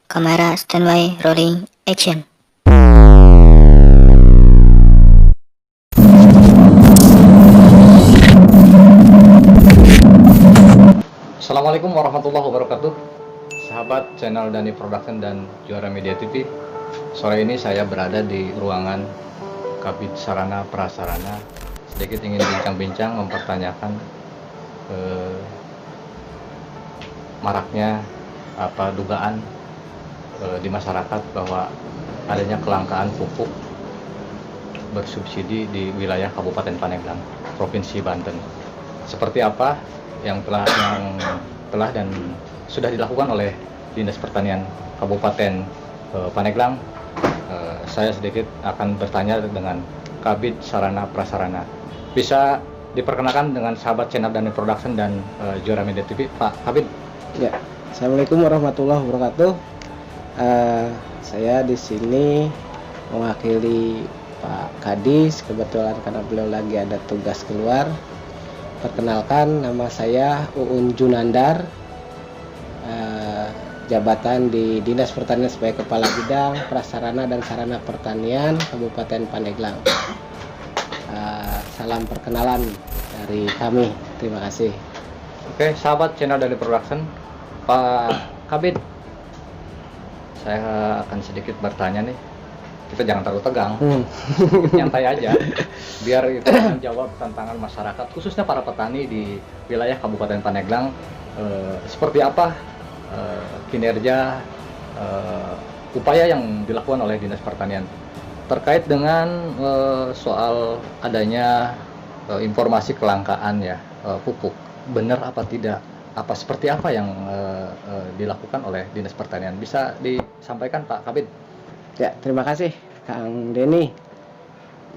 Kamera standby rolling action. Assalamualaikum warahmatullahi wabarakatuh. Sahabat channel Dani Production dan Juara Media TV. Sore ini saya berada di ruangan Kabid Sarana Prasarana. Sedikit ingin bincang-bincang mempertanyakan maraknya dugaan di masyarakat bahwa adanya kelangkaan pupuk bersubsidi di wilayah Kabupaten Pandeglang, Provinsi Banten. Seperti apa yang telah dan sudah dilakukan oleh Dinas Pertanian Kabupaten Pandeglang. Saya sedikit akan bertanya dengan Kabid Sarana Prasarana. Bisa diperkenalkan dengan sahabat channel Dani Production dan Juara Media TV, Pak Kabid. Ya, Assalamualaikum warahmatullahi wabarakatuh. Saya di sini mewakili Pak Kadis, kebetulan karena beliau lagi ada tugas keluar. Perkenalkan, nama saya Uun Junandar, jabatan di Dinas Pertanian sebagai Kepala Bidang Prasarana dan Sarana Pertanian Kabupaten Pandeglang. Salam perkenalan dari kami, terima kasih. Oke, sahabat channel Dani Production, Pak Kabid, saya akan sedikit bertanya nih. Kita jangan terlalu tegang, nyantai aja, biar itu menjawab tantangan masyarakat, khususnya para petani di wilayah Kabupaten Pandeglang. Seperti apa kinerja upaya yang dilakukan oleh Dinas Pertanian terkait dengan soal adanya informasi kelangkaan pupuk, benar apa tidak? Seperti apa yang dilakukan oleh Dinas Pertanian? Bisa disampaikan Pak Kabid? Ya, terima kasih Kang Denny.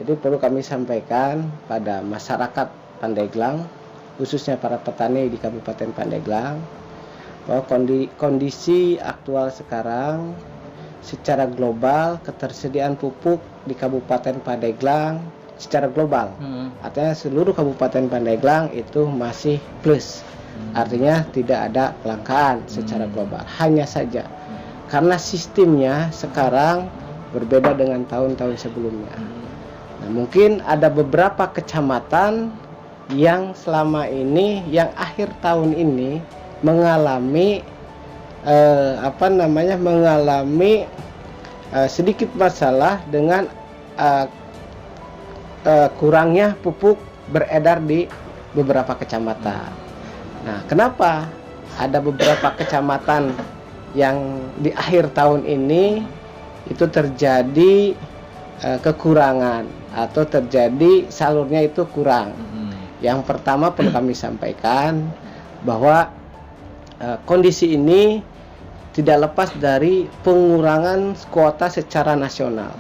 Jadi perlu kami sampaikan pada masyarakat Pandeglang, khususnya para petani di Kabupaten Pandeglang, bahwa kondisi aktual sekarang secara global ketersediaan pupuk di Kabupaten Pandeglang secara global, artinya seluruh Kabupaten Pandeglang itu masih plus. Artinya tidak ada kelangkaan secara global. Hanya saja karena sistemnya sekarang berbeda dengan tahun-tahun sebelumnya. Nah, mungkin ada beberapa kecamatan yang selama ini, yang akhir tahun ini mengalami sedikit masalah dengan kurangnya pupuk beredar di beberapa kecamatan. Nah, kenapa ada beberapa kecamatan yang di akhir tahun ini itu terjadi kekurangan atau terjadi salurnya itu kurang? Yang pertama perlu kami sampaikan bahwa kondisi ini tidak lepas dari pengurangan kuota secara nasional.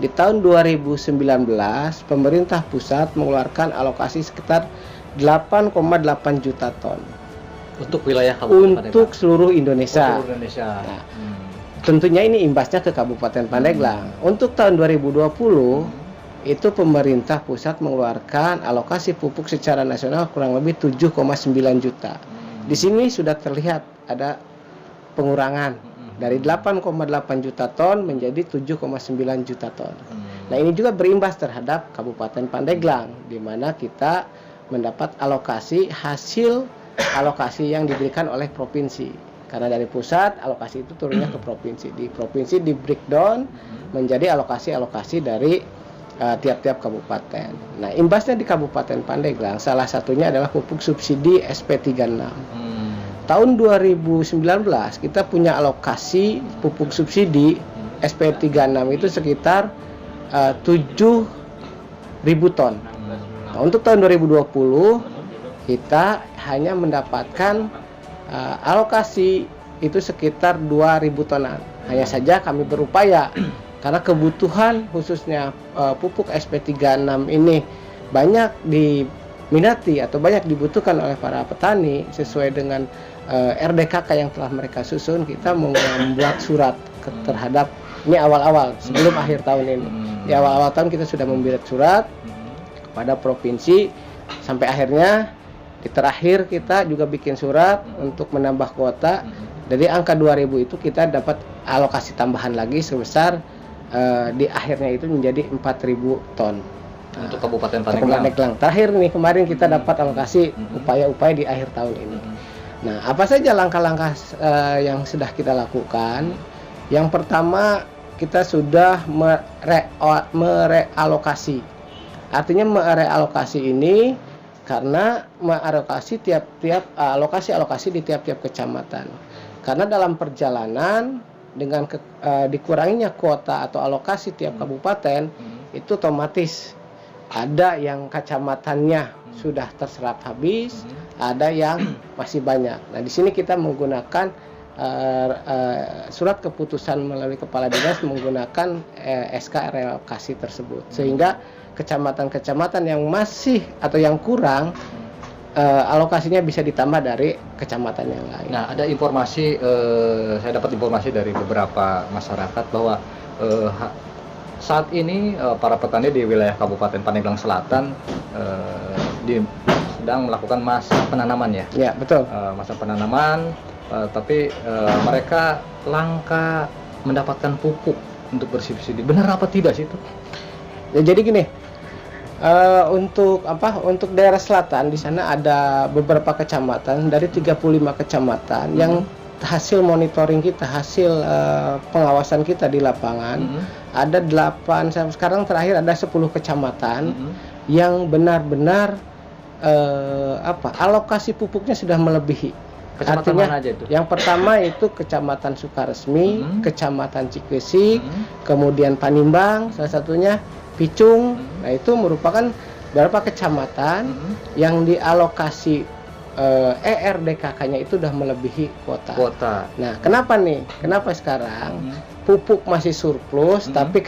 Di tahun 2019 pemerintah pusat mengeluarkan alokasi sekitar 8,8 juta ton untuk wilayah Kabupaten untuk seluruh Indonesia. Nah, tentunya ini imbasnya ke Kabupaten Pandeglang. Untuk tahun 2020 itu pemerintah pusat mengeluarkan alokasi pupuk secara nasional kurang lebih 7,9 juta. Di sini sudah terlihat ada pengurangan dari 8,8 juta ton menjadi 7,9 juta ton. Nah, ini juga berimbas terhadap Kabupaten Pandeglang, di mana kita mendapat hasil alokasi yang diberikan oleh provinsi. Karena dari pusat alokasi itu turunnya ke provinsi. Di provinsi di breakdown menjadi alokasi dari tiap-tiap kabupaten. Nah, imbasnya di Kabupaten Pandeglang salah satunya adalah pupuk subsidi SP36. Tahun 2019 kita punya alokasi pupuk subsidi SP36 itu sekitar 7.000 ton. Nah, untuk tahun 2020 kita hanya mendapatkan alokasi itu sekitar 2.000 tonan. Hanya saja kami berupaya karena kebutuhan khususnya pupuk SP36 ini banyak diminati atau banyak dibutuhkan oleh para petani sesuai dengan RDKK yang telah mereka susun. Kita membuat surat terhadap, ini awal-awal sebelum akhir tahun ini. Di awal-awal tahun kita sudah membuat surat kepada provinsi, sampai akhirnya di terakhir kita juga bikin surat untuk menambah kuota Dari angka 2000 itu kita dapat alokasi tambahan lagi sebesar di akhirnya itu menjadi 4000 ton. Untuk Kabupaten Kabupaten Pandeglang. Pandeglang. Terakhir nih kemarin kita dapat alokasi upaya-upaya di akhir tahun ini. Nah, apa saja langkah-langkah yang sudah kita lakukan? Yang pertama, kita sudah merealokasi. Artinya merealokasi ini karena mealokasi tiap-tiap alokasi di tiap-tiap kecamatan. Karena dalam perjalanan dengan dikuranginya kuota atau alokasi tiap kabupaten itu otomatis ada yang kecamatannya sudah terserap habis, ada yang masih banyak. Nah, di sini kita menggunakan surat keputusan melalui kepala dinas menggunakan SK relokasi tersebut, sehingga kecamatan-kecamatan yang masih atau yang kurang alokasinya bisa ditambah dari kecamatan yang lain. Nah, ada informasi, saya dapat informasi dari beberapa masyarakat bahwa saat ini para petani di wilayah Kabupaten Pandeglang Selatan sedang melakukan masa penanaman ya. Ya, betul. Masa penanaman, tapi mereka langka mendapatkan pupuk untuk bersubsidi. Benar apa tidak sih itu? Ya, jadi gini. Untuk daerah selatan di sana ada beberapa kecamatan dari 35 kecamatan yang hasil monitoring kita, hasil pengawasan kita di lapangan ada 8, sekarang terakhir ada 10 kecamatan yang benar-benar alokasi pupuknya sudah melebihi. Kecamatan Artinya, mana aja itu? yang pertama itu Kecamatan Sukaresmi, Kecamatan Cikesik, kemudian Panimbang, salah satunya Picung. Nah, itu merupakan beberapa kecamatan yang dialokasi ERDKK-nya itu sudah melebihi kuota. Nah, kenapa nih? Kenapa sekarang pupuk masih surplus, tapi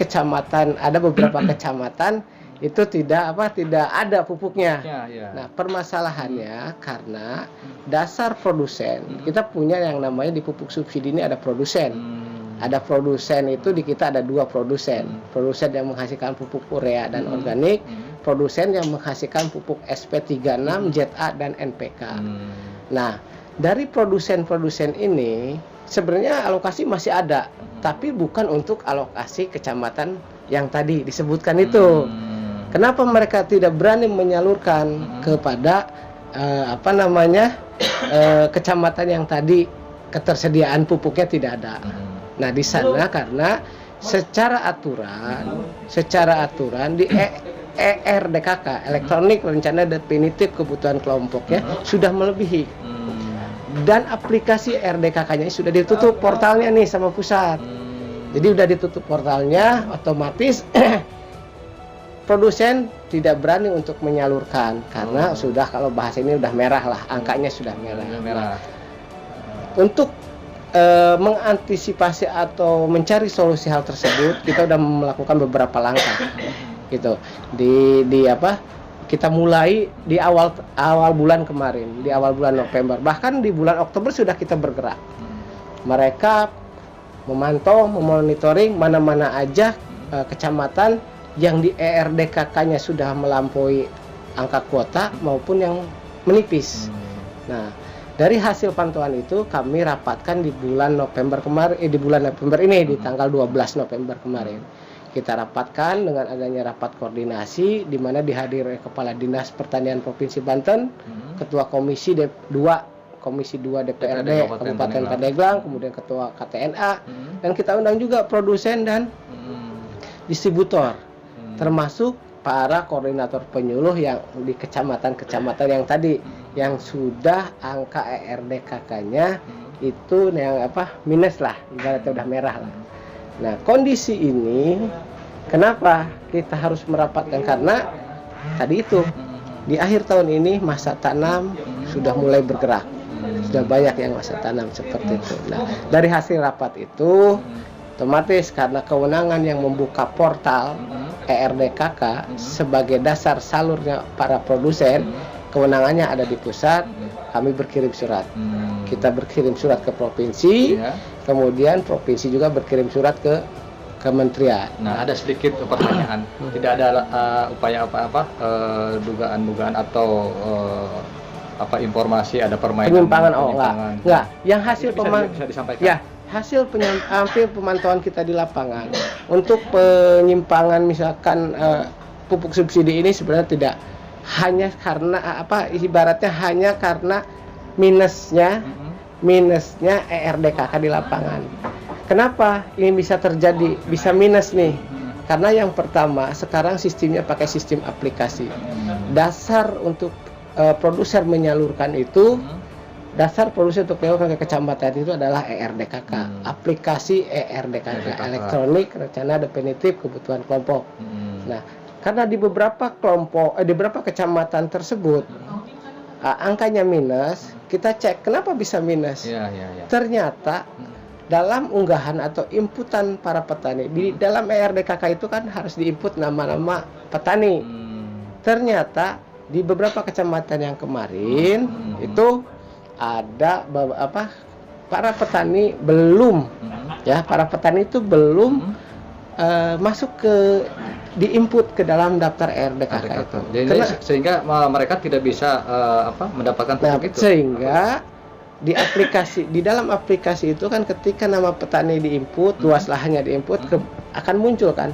ada beberapa kecamatan itu tidak ada pupuknya. Nah, permasalahannya karena dasar produsen. Kita punya yang namanya di pupuk subsidi ini ada produsen. Ada produsen itu di kita ada 2 produsen. Produsen yang menghasilkan pupuk urea dan organik, produsen yang menghasilkan pupuk SP36, ZA dan NPK. Nah, dari produsen-produsen ini sebenarnya alokasi masih ada, tapi bukan untuk alokasi kecamatan yang tadi disebutkan itu. Kenapa mereka tidak berani menyalurkan kepada kecamatan yang tadi ketersediaan pupuknya tidak ada? Nah, di sana karena secara aturan di ERDKK, elektronik rencana definitif kebutuhan kelompoknya sudah melebihi. Dan aplikasi RDKK-nya sudah ditutup portalnya nih sama pusat. Jadi udah ditutup portalnya, otomatis produsen tidak berani untuk menyalurkan karena sudah, kalau bahasa ini udah merah lah, angkanya sudah merah. Untuk mengantisipasi atau mencari solusi hal tersebut, kita sudah melakukan beberapa langkah gitu. Kita mulai di awal bulan kemarin, di awal bulan November, bahkan di bulan Oktober sudah kita bergerak. Mereka memantau, memonitoring mana-mana aja kecamatan yang di ERDKK-nya sudah melampaui angka kuota maupun yang menipis. Nah, dari hasil pantauan itu kami rapatkan di bulan November kemarin, di bulan November ini, di tanggal 12 November kemarin. Kita rapatkan dengan adanya rapat koordinasi di mana dihadiri Kepala Dinas Pertanian Provinsi Banten, Ketua Komisi 2 DPRD Kabupaten Pandeglang, kemudian Ketua KTNA, dan kita undang juga produsen dan distributor, termasuk para koordinator penyuluh yang di kecamatan-kecamatan yang tadi yang sudah angka ERDKK-nya itu yang minus lah, ibaratnya udah merah lah. Nah, kondisi ini kenapa kita harus merapatkan, karena tadi itu di akhir tahun ini masa tanam sudah mulai bergerak, sudah banyak yang masa tanam seperti itu. Nah, dari hasil rapat itu otomatis karena kewenangan yang membuka portal ERDKK sebagai dasar salurnya para produsen, kewenangannya ada di pusat. Kami berkirim surat. Kita berkirim surat ke provinsi, kemudian provinsi juga berkirim surat ke kementerian. Nah, ada sedikit pertanyaan. Tidak ada upaya dugaan-dugaan atau informasi ada permainan penyimpangan. penyimpangan. Enggak. Yang hasil Itu bisa disampaikan. ya, hasil hampir pemantauan kita di lapangan untuk penyimpangan misalkan pupuk subsidi ini sebenarnya tidak hanya karena ibaratnya hanya karena minusnya ERDKK di lapangan. Kenapa ini bisa terjadi, bisa minus nih? Karena yang pertama, sekarang sistemnya pakai sistem aplikasi. Dasar untuk produser menyalurkan itu, dasar produser untuk menyalurkan ke kecamatan itu adalah ERDKK. Aplikasi ERDKK, Elektronik Rencana Definitif Kebutuhan Kelompok. Nah, karena di beberapa kecamatan tersebut angkanya minus, kita cek kenapa bisa minus. Ternyata dalam unggahan atau inputan para petani di dalam ERDKK itu kan harus diinput nama-nama petani. Ternyata di beberapa kecamatan yang kemarin itu ada para petani belum para petani itu belum masuk ke diinput ke dalam daftar ERDKK itu. Jadi sehingga mereka tidak bisa mendapatkan pupuk itu. Sehingga di dalam aplikasi itu kan ketika nama petani diinput, luas lahannya diinput, akan muncul kan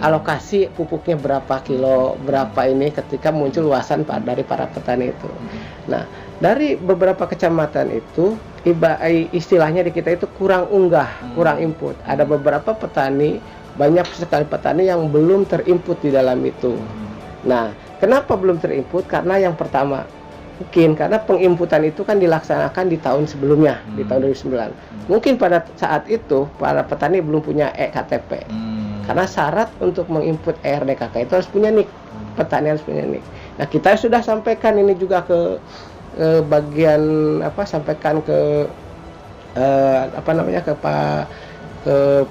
alokasi pupuknya berapa kilo, berapa ini ketika muncul luasan dari para petani itu. Nah, dari beberapa kecamatan itu istilahnya di kita itu kurang unggah, kurang input. Ada beberapa petani, banyak sekali petani yang belum terinput di dalam itu. Nah, kenapa belum terinput? Karena yang pertama, mungkin karena penginputan itu kan dilaksanakan di tahun sebelumnya, di tahun 2009. Mungkin pada saat itu para petani belum punya eKTP. Karena syarat untuk menginput ERDKK itu harus punya NIK. Petani harus punya NIK. Nah, kita sudah sampaikan ini juga ke bagian sampaikan ke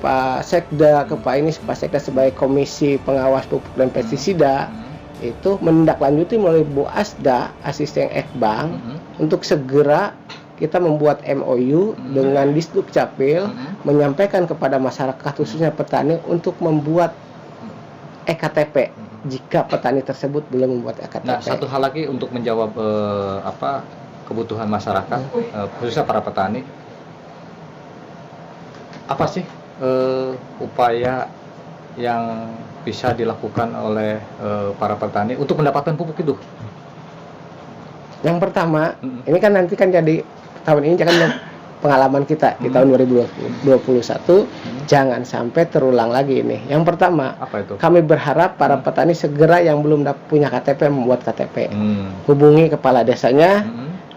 Pak Sekda, ke Pak Sekda sebagai Komisi Pengawas Pupuk dan Pestisida, itu menindaklanjuti melalui Bu Asda, Asisten Ekbang, untuk segera kita membuat MOU dengan Disduk Capil, menyampaikan kepada masyarakat khususnya petani untuk membuat eKTP jika petani tersebut belum membuat eKTP. Nah, satu hal lagi untuk menjawab kebutuhan masyarakat, khususnya para petani, apa sih upaya yang bisa dilakukan oleh para petani untuk mendapatkan pupuk itu? Yang pertama, ini kan nanti kan jadi tahun ini jangan pengalaman kita di tahun 2021 jangan sampai terulang lagi ini. Yang pertama, apa itu? Kami berharap para petani segera yang belum punya KTP membuat KTP. Hubungi kepala desanya,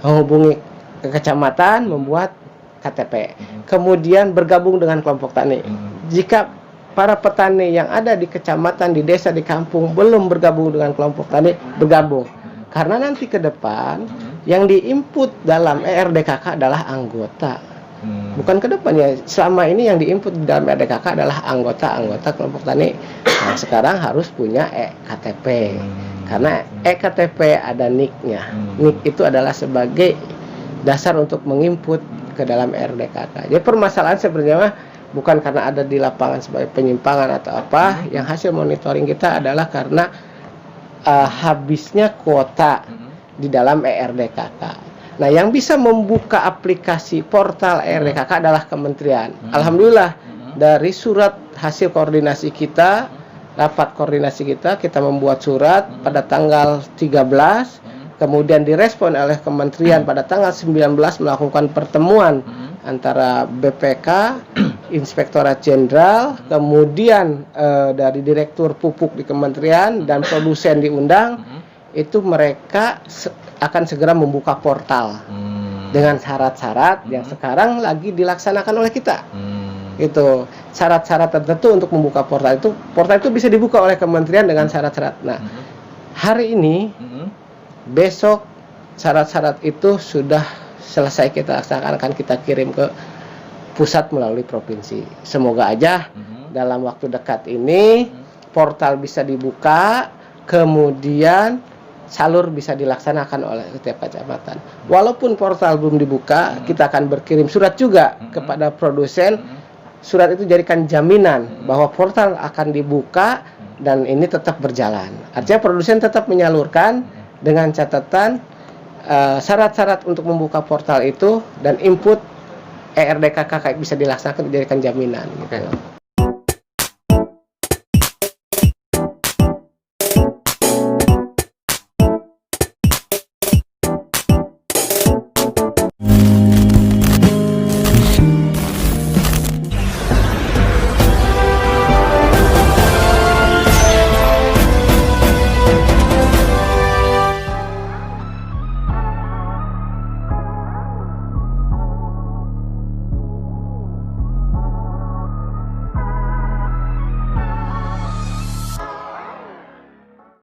hubungi ke kecamatan membuat KTP. Kemudian bergabung dengan kelompok tani. Jika para petani yang ada di kecamatan, di desa, di kampung belum bergabung dengan kelompok tani, bergabung. Karena nanti ke depan yang diinput dalam ERDKK adalah anggota. Bukan ke depannya. Selama ini yang diinput dalam ERDKK adalah anggota kelompok tani. Nah, sekarang harus punya eKTP. Karena eKTP ada NIK-nya. NIK itu adalah sebagai dasar untuk menginput ke dalam ERDKK. Jadi permasalahan sebenarnya bukan karena ada di lapangan sebagai penyimpangan atau apa. Yang hasil monitoring kita adalah karena habisnya kuota di dalam ERDKK. Nah, yang bisa membuka aplikasi portal ERDKK adalah kementerian. Alhamdulillah dari surat hasil koordinasi kita, rapat koordinasi kita membuat surat pada tanggal 13, kemudian direspon oleh kementerian pada tanggal 19 melakukan pertemuan antara BPK, Inspektorat Jenderal, kemudian dari Direktur Pupuk di Kementerian dan produsen diundang, itu mereka akan segera membuka portal dengan syarat-syarat yang sekarang lagi dilaksanakan oleh kita. Itu syarat-syarat tertentu untuk membuka portal itu bisa dibuka oleh kementerian dengan syarat-syarat. Nah, hari ini, besok syarat-syarat itu sudah selesai kita laksanakan, akan kita kirim ke pusat melalui provinsi. Semoga aja dalam waktu dekat ini portal bisa dibuka, kemudian salur bisa dilaksanakan oleh setiap kecamatan. Walaupun portal belum dibuka, kita akan berkirim surat juga kepada produsen. Surat itu jadikan jaminan bahwa portal akan dibuka dan ini tetap berjalan. Artinya produsen tetap menyalurkan dengan catatan syarat-syarat untuk membuka portal itu dan input ERDKK bisa dilaksanakan dijadikan jaminan gitu.